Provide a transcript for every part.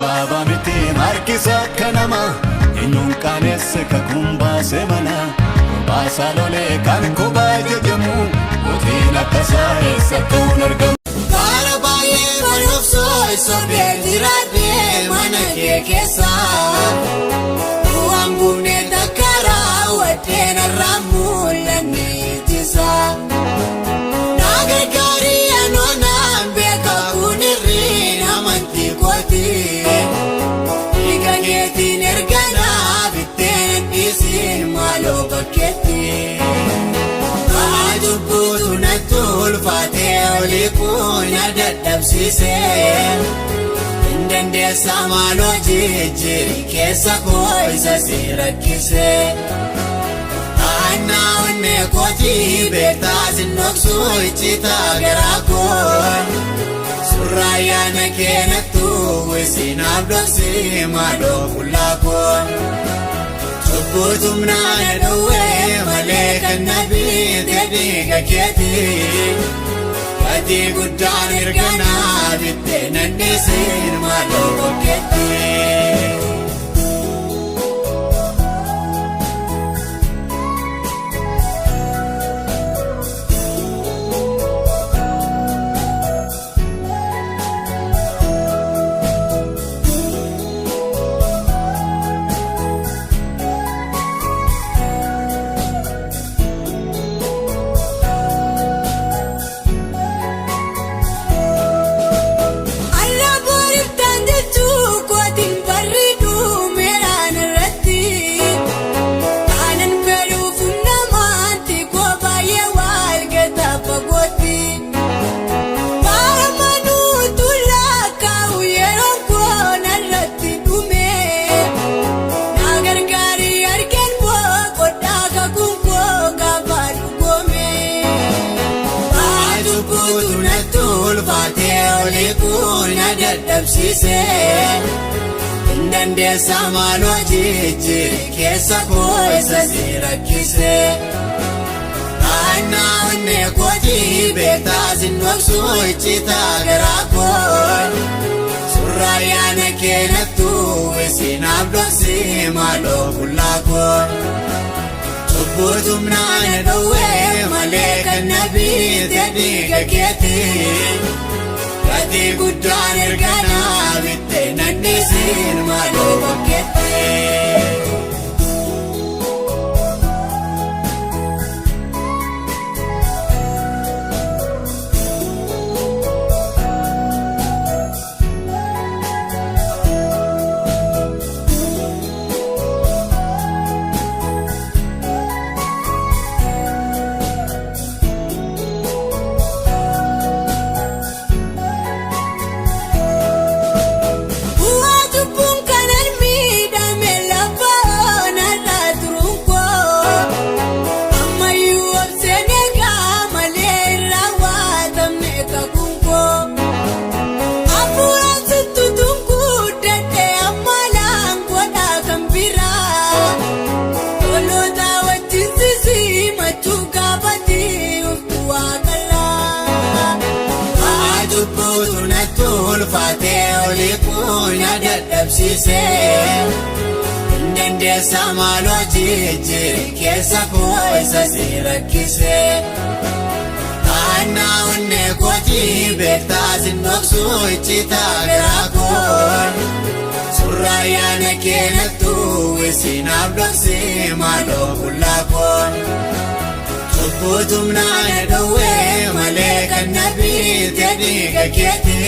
Baba miti markisa kanama Inyun kanesse kakumba semana Basa lole kan kuba jejamu Utina kasa esa tunargam Karabaye manufso isobe dirade manake kesa Uangune dakara watena ramulani tisa Nagagari anona beka kuniri namanti kwati Ikageti nergana biten isin malo baketi Ajubutu natul fateh olikunya dadab sise Indende samalo jijiri kesa koisa sirakise Ana unne koti beta zinoksu ichita gerakon Suraya nakenatu wisinabdosi malo kulakon Tubutumna naduwe maleka nabi tediga keti Kati gudan irgana bitte nandisin malo keti Dabsise Indande samalo jijiri kesa koisa sirakise Ana unne koti beta zinoksu ichita gerakon Suraya nakenatu wisinabdosi malo kulakon Tubutumna naduwe maleka nabi tediga keti Kati gudan irgana bitte nandisin malo bakete Fateh olikunya dadabsise Indende samalo jijiri kesa koisa sirakise Ana unne koti beta zinoksu ichita gerakon Suraya nakenatu wisinabdosi malo kulakon Tubutumna naduwe maleka nabi tediga keti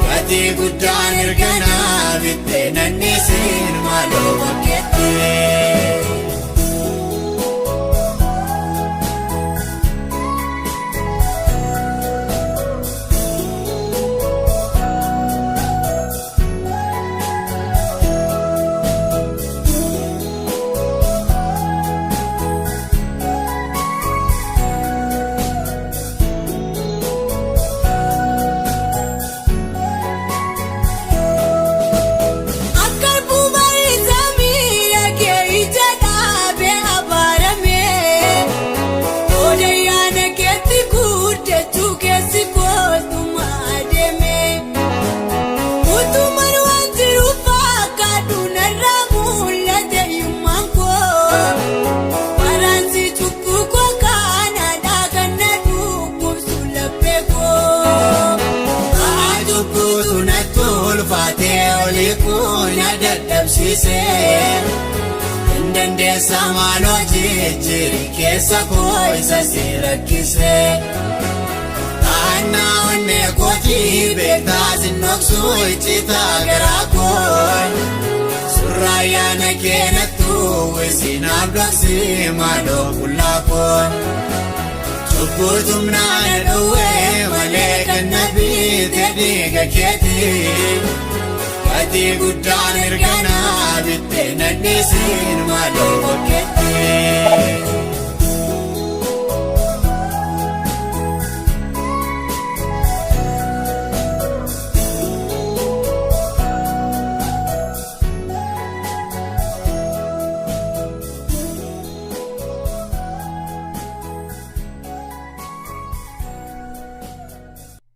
Kati gudan irgana bitte nandisin malo bakete Akar bumai zamira ke ijada ulfaatee olii kun dadhabsiisee dandeessa maaloo jijjiiri keessa koo isa si rakkisee taannaa onnee kootii beektaa sinnoksuu iccitaa garaa koo surraa yaana keenattuu isinaaf dhoksi maaloo qullaa koo cubbuutumnaan dhowwee malee kan na biite dhiiga keetii gatii guddaan erganaa bittee nadhiisiin maaloo bokkeetti.